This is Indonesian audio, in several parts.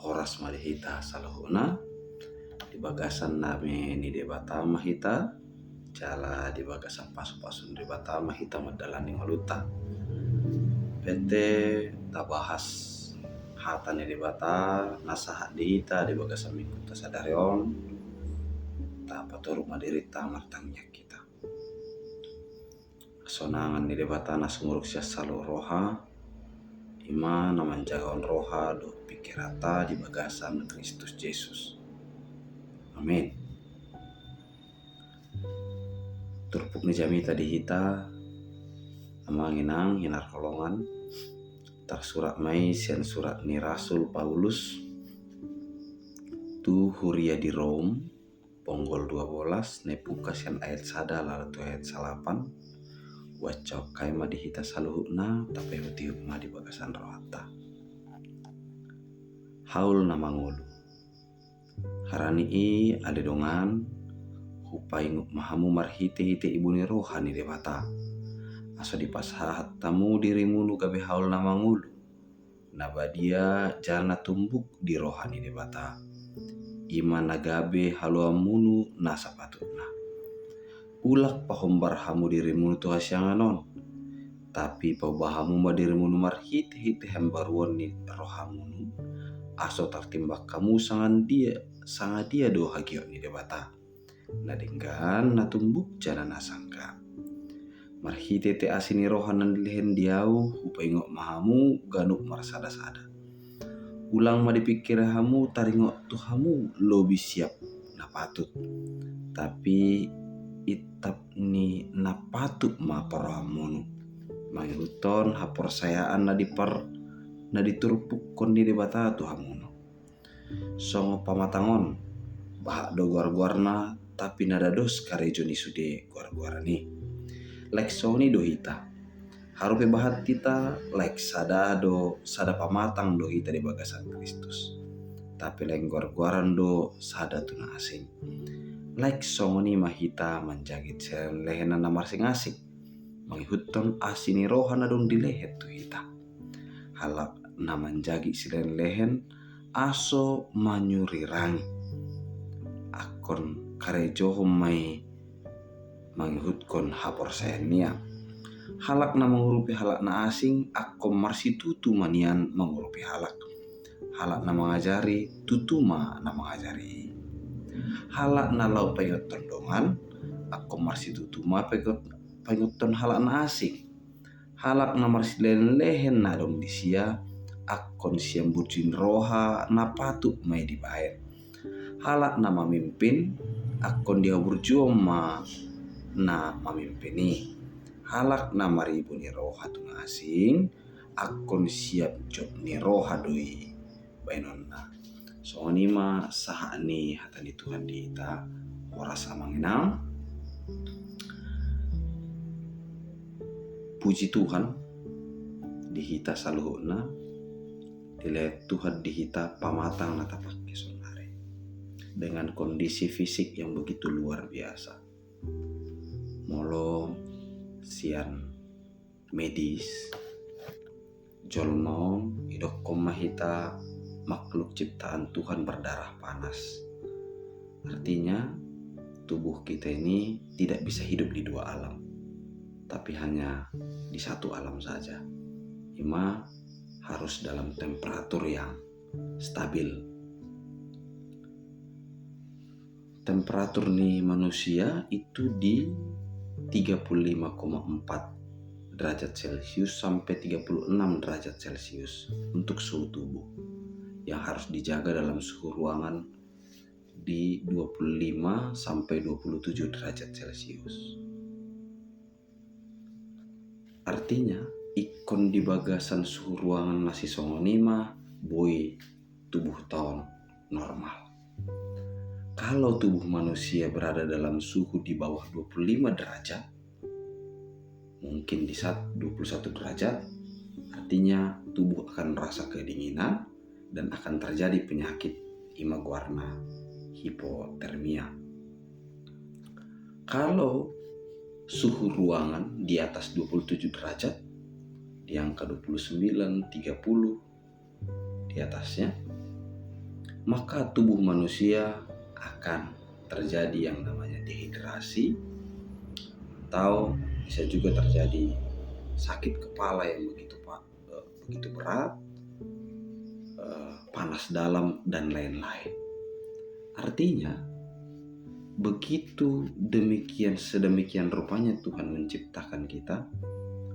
Horas malihita saluhuna di bagasan nami ni debata mahita jala di bagasan pasu-pasu di bata mahita madalani maluta pete tabahas hata ni debata nasahat dihita di bagasan mikuta sadarion ta paturuk madirita martangnya kita sonangan ni debata nasumuruk sia salu roha ima namanjagaon roha do pikirata di bagasan Kristus Yesus. Amin. Turpuk ni jamita di hita amanginang hinar kolongan tar surat mai sian surat ni Rasul Paulus tu huria di Rom ponggol 12 nepuka sian ayat sada lalu ayat 8 wacok kaima di hita saluhuna tapi hutiup ma di bagasan rohata haul na mangulu harani i ale dongan hupai mahamu marhite-hite ibuni rohani debata aso dipasahat tamu dirimu nu gabe haul na mangulu nabadia jana tumbuk di rohani debata ima nagabe halu amunu na sapatuna ulak pahombar hamu dirimu tu hasyanganon tapi pabahamu ma dirimu nu marhite-hite hembaruan ni rohamunu aso tertimbak kamu sangat dia do hagio ni debata nadinggan natumbuk jana nasangka marhite te asini rohanan lehen diau hupaingok mahamu ganuk marsada-sada ulang ma dipikir hamu taringok tu hamu lobi siap na patut tapi itap ni na patut ma parahamunu manguton hapersayaan na diturupuk kondi debata tu hamuno songo pamatangon bahak do guar-guarna tapi nada dos karejo ni sude guar-guara ni like soni do hita harupe bahat kita like sada pamatang do hita di bagasan Kristus tapi like guar-guaran do sada tuna asing like songoni mahita manjagit seren lehenan na masing-asing mangihutton asini rohana dong dilehet tu hita halap na manjagi silen lehen aso manyuri rangi akon karejoho mai mangihutkon haporsenia halak na mengurupi halak na asing akon marsitutu manian mengurupi halak na mengajari tutuma na mengajari halak na lau pengot tondongan akon marsitutu ma pengot ton halak na asing halak na marsilen lehen na dong disia akon siam bujin roha na patuk mai dibaen halak na mamimpin akon dia berjuang ma na mamimpini halak na maribu ni roha tuna asing akon siap job ni roha doi bainon na songoni ma saha ni hatani Tuhan di ita oras amanginang puji Tuhan di hita saluhuna dilihat Tuhan di hita pamatang na tapak kesonare dengan kondisi fisik yang begitu luar biasa molo sian medis jolmo idok koma hita makhluk ciptaan Tuhan berdarah panas artinya tubuh kita ini tidak bisa hidup di dua alam tapi hanya di satu alam saja ima harus dalam temperatur yang stabil temperatur nih manusia itu di 35,4 derajat Celcius sampai 36 derajat Celcius untuk suhu tubuh yang harus dijaga dalam suhu ruangan di 25 sampai 27 derajat Celcius. Artinya ikon di bagasan suhu ruangan nasi songonima boy tubuh tahun normal. Kalau tubuh manusia berada dalam suhu di bawah 25 derajat, mungkin di saat 21 derajat, artinya tubuh akan merasa kedinginan dan akan terjadi penyakit imaguarna hipotermia. Kalau suhu ruangan di atas 27 derajat, di angka 29, 30 di atasnya, maka tubuh manusia akan terjadi yang namanya dehidrasi, atau bisa juga terjadi sakit kepala yang begitu berat, panas dalam, dan lain-lain. Artinya, begitu sedemikian rupanya Tuhan menciptakan kita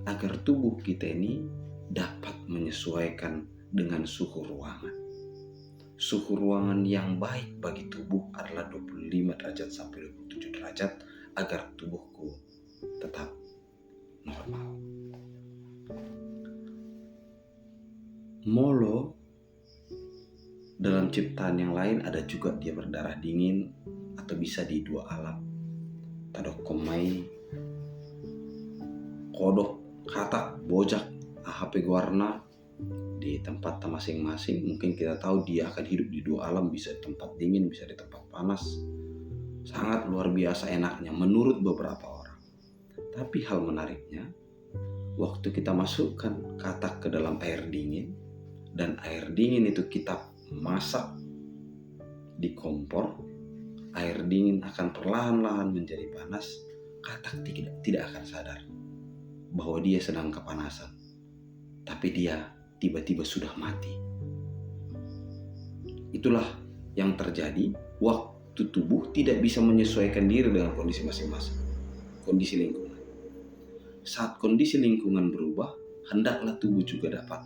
agar tubuh kita ini dapat menyesuaikan dengan suhu ruangan. Suhu ruangan yang baik bagi tubuh adalah 25 derajat sampai 27 derajat agar tubuhku tetap normal. Molo dalam ciptaan yang lain ada juga dia berdarah dingin atau bisa di dua alam. Tadokomai kodok kata bojak HP warna di tempat masing-masing. Mungkin kita tahu dia akan hidup di dua alam, bisa di tempat dingin, bisa di tempat panas. Sangat luar biasa enaknya menurut beberapa orang. Tapi hal menariknya, waktu kita masukkan katak ke dalam air dingin, dan air dingin itu kita masak di kompor, air dingin akan perlahan-lahan menjadi panas. Katak tidak akan sadar bahwa dia sedang kepanasan, tapi dia tiba-tiba sudah mati. Itulah yang terjadi waktu tubuh tidak bisa menyesuaikan diri dengan kondisi masing-masing, kondisi lingkungan. Saat kondisi lingkungan berubah, hendaklah tubuh juga dapat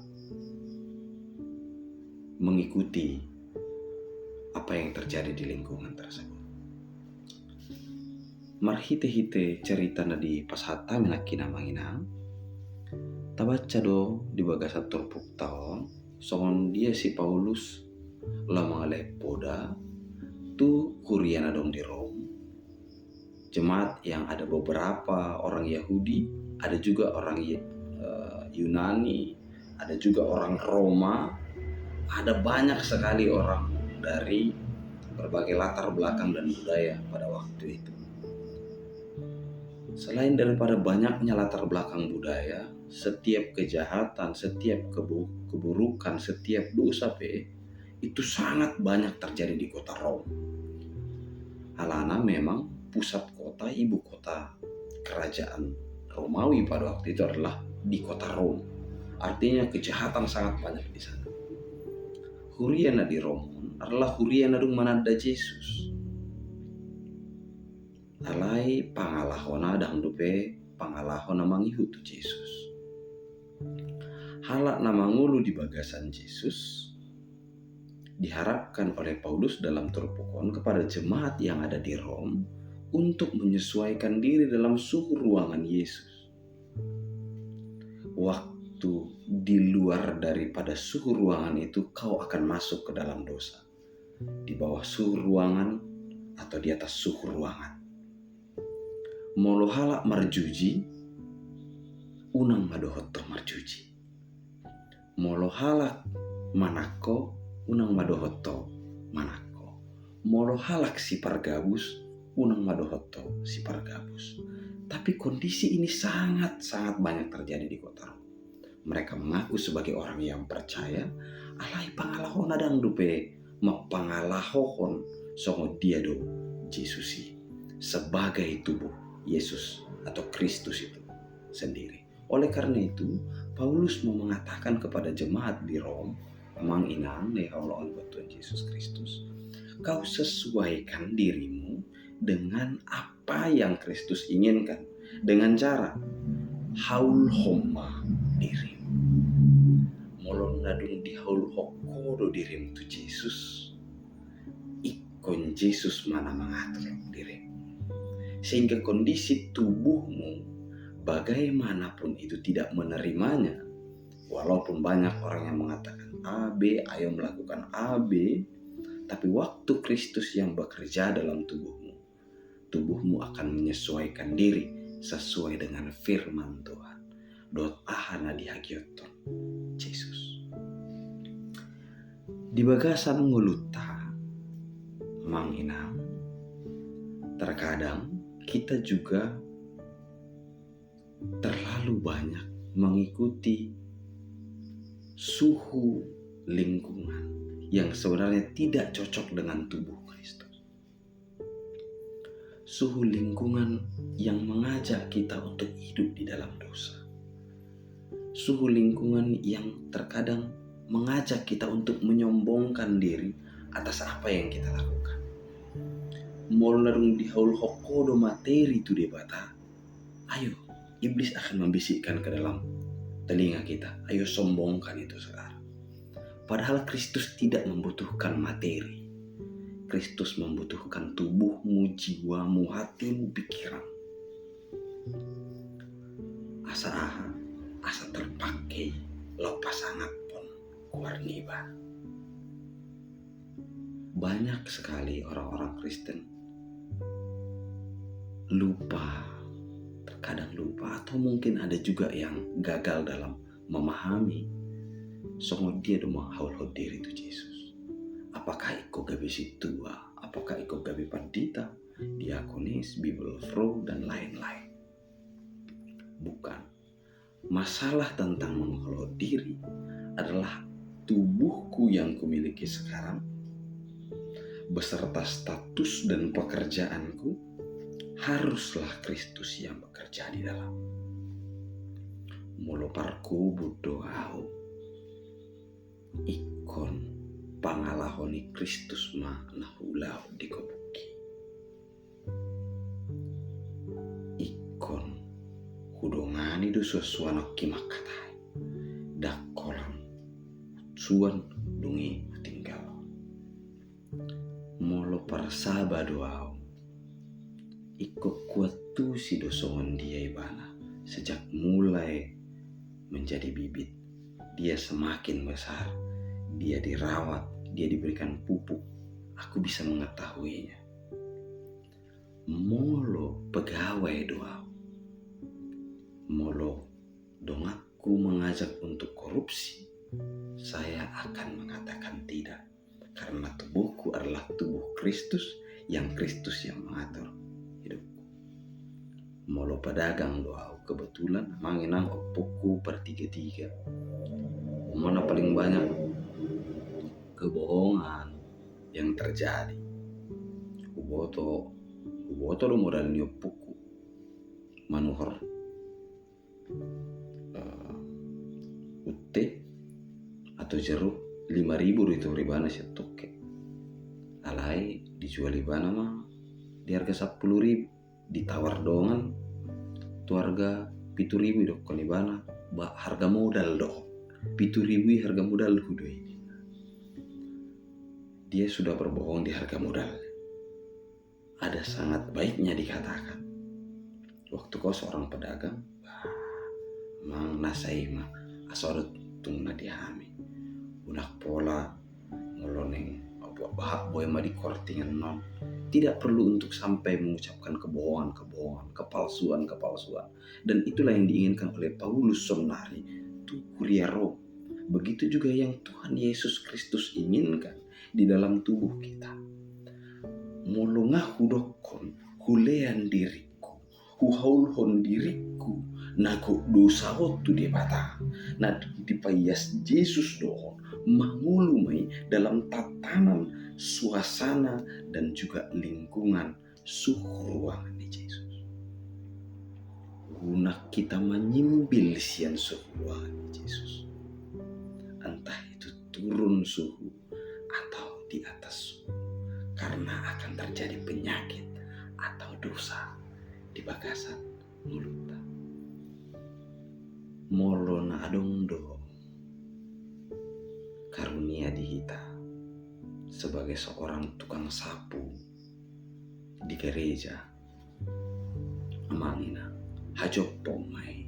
mengikuti apa yang terjadi di lingkungan tersebut. Marhite-hite cerita na di pasata minakina manginang tabaca do di bagasa turpuk taon songon dia si Paulus la mga poda tu kuriana dong di Rom, jemaat yang ada beberapa orang Yahudi, ada juga orang Yunani, ada juga orang Roma, ada banyak sekali orang dari berbagai latar belakang dan budaya pada waktu itu. Selain daripada banyaknya latar belakang budaya, setiap kejahatan, setiap keburukan, setiap dosa itu sangat banyak terjadi di kota Rom. Halana memang pusat kota, ibu kota kerajaan Romawi pada waktu itu adalah di kota Rom. Artinya kejahatan sangat banyak di sana. Huriana di Rom adalah huriana dung manada Yesus. Alai pangalahona dang dupe pangalahona mangihutu Yesus. Halak namangulu di bagasan Yesus diharapkan oleh Paulus dalam terpukon kepada jemaat yang ada di Rom untuk menyesuaikan diri dalam suhu ruangan Yesus. Waktu di luar daripada suhu ruangan itu, kau akan masuk ke dalam dosa. Di bawah suhu ruangan atau di atas suhu ruangan. Molohala marjuji, unang madohoto marjuji. Molohala manako, unang madohoto manako. Molohalak si pargabus, unang madohoto si pargabus. Tapi kondisi ini sangat-sangat banyak terjadi di kota Rom. Mereka mengaku sebagai orang yang percaya, alai pangalahon adang dupe, mapangalahon songo dia do Yesusi sebagai tubuh Yesus atau Kristus itu sendiri. Oleh karena itu, Paulus mau mengatakan kepada jemaat di Rom, mang inang nehaulaon buat Tuhan Yesus Kristus, kau sesuaikan dirimu dengan apa yang Kristus inginkan dengan cara haul homma dirimu. Molon nadung di haul hokodo dirimu tu Yesus. Ikon Yesus mana mengatur dirimu. Sehingga kondisi tubuhmu bagaimanapun itu tidak menerimanya. Walaupun banyak orang yang mengatakan A, B, ayo melakukan A, B. Tapi waktu Kristus yang bekerja dalam tubuhmu akan menyesuaikan diri sesuai dengan firman Tuhan. Dot ahana dihagioton Yesus. Di bagasan nguluta manginang, terkadang kita juga terlalu banyak mengikuti suhu lingkungan yang sebenarnya tidak cocok dengan tubuh Kristus. Suhu lingkungan yang mengajak kita untuk hidup di dalam dosa. Suhu lingkungan yang terkadang mengajak kita untuk menyombongkan diri atas apa yang kita lakukan. Molarung di haul hokodo materi tu debata. Ayo, iblis akan membisikkan ke dalam telinga kita. Ayo sombongkan itu sekarang. Padahal Kristus tidak membutuhkan materi. Kristus membutuhkan tubuhmu, jiwamu, hatimu, pikiran. Asa terpakai lepas sangat pun kuarniba. Banyak sekali orang-orang Kristen terkadang lupa atau mungkin ada juga yang gagal dalam memahami songo dia doma haul diri itu Yesus. Apakah iko gabi situa, apakah iko gabi pandita, diakonis, Bible Pro dan lain-lain. Bukan. Masalah tentang mengelola diri adalah tubuhku yang kumiliki sekarang beserta status dan pekerjaanku haruslah Kristus yang bekerja di dalam. Moloparku budoau ikon pangalahoni Kristus ma nahulau dikobuki. Ikon hudongani do suasana kimakatai dakolam suan dungi tinggal. Molo parsaba doau iko kuatu si dosongon dia ibana. Sejak mulai menjadi bibit, dia semakin besar, dia dirawat, dia diberikan pupuk. Aku bisa mengetahuinya. Molo pegawai doau, molo dongaku mengajak untuk korupsi, saya akan mengatakan tidak. Karena tubuhku adalah tubuh Kristus, yang Kristus yang mengatur hidupku. Molo pedagang doau, kebetulan manginang opokku per 3-3. Mana paling banyak kebohongan yang terjadi. Uboto do modal nyopuku manuhor ute atau jeruk 5.000 itu ribana si toke. Alai dijual ribana mah di harga 10.000, ditawar dongan tu harga 7.000 dok kolibana harga modal dok 7.000 harga modal hudo ini. Dia sudah berbohong di harga modal. Ada sangat baiknya dikatakan, waktu kau seorang pedagang, mang nasai mah asorot tungna dihami. Unak pola ngoloneng bahak boy ma di kortingan non. Tidak perlu untuk sampai mengucapkan kebohongan, kepalsuan. Dan itulah yang diinginkan oleh Paulus sebenarnya. Tu kuria roh. Begitu juga yang Tuhan Yesus Kristus inginkan di dalam tubuh kita. Molongah hudokon, hulean diriku, huhaulhon diriku, nago dosa tu debata. Nah dipayas Yesus dohon, mangulumai dalam tatanan, suasana dan juga lingkungan suhu ruangan di Yesus. Guna kita menyimbil sian suhu ruangan di Yesus. Entah itu turun suhu atau di atas suhu. Karena akan terjadi penyakit atau dosa di bagasan mulut. Molona adongdo karunia dihita sebagai seorang tukang sapu di gereja. Amangina hajok pomai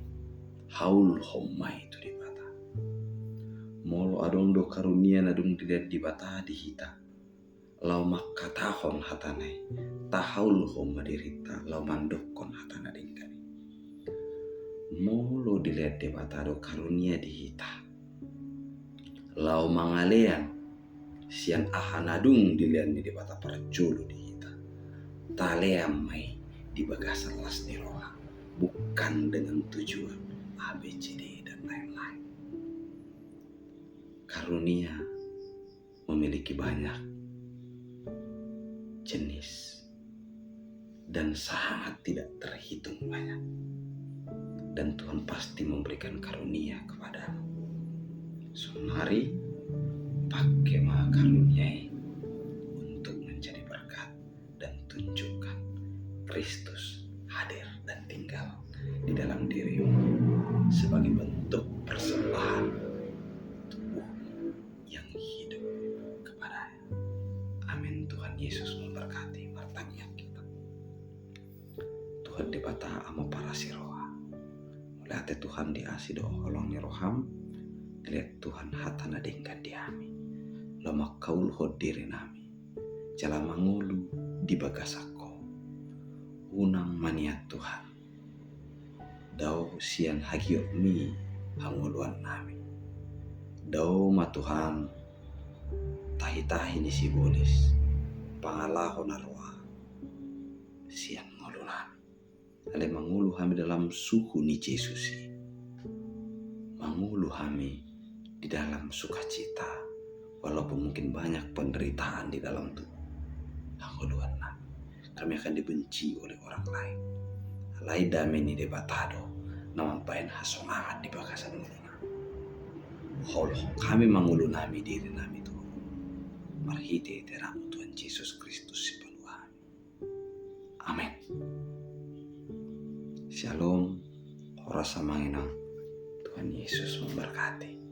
haul homai itu dibata. Molo adongdo karunia nadung dilihat dibata dihita. Lau makatahon hatanai tahaul homa dirita lau mandokon hatana dingkani. Molo dilihat debatado karunia dihita. Lau mangalean sian ahanadung dilihat di debata perjulu dihita. Taleam mai di bagasan las niroa bukan dengan tujuan A, B, C, D, dan lain-lain. Karunia memiliki banyak jenis dan sangat tidak terhitung banyak. Dan Tuhan pasti memberikan karunia kepadamu. So mari pakai karuniai untuk menjadi berkat dan tunjukkan Kristus hadir dan tinggal di dalam dirimu sebagai bentuk persembahan tubuh yang hidup kepadanya. Amin. Tuhan Yesus memberkati pertanyaan kita. Tuhan dibata ama para siroa. Mulai Tuhan diasi doa holong ni roham. Lihat Tuhan hatana dengkan diami. Lama kaul hodiri nami. Jala mangulu di bagasako. Unang maniat Tuhan. Dau sian hagiok mi hanguluan nami. Dau ma Tuhan tahi-tahi ni si bolis. Pangalaho narwa. Sian ngulunan. Ale mangulu kami dalam suhu ni Yesus. Mangulu kami di dalam sukacita. Walaupun mungkin banyak penderitaan di dalam tubuh. Hanguluan nami. Kami akan dibenci oleh orang lain. Alai dame ni debatado. Naman pain hasongahat di bakasan nguluna. Holoh kami mangulu nami diri nami Tuhan. Marhite teramu Tuhan Yesus Kristus si Paluhan. Amin. Shalom. Ora samanginang. Tuhan Yesus memberkati.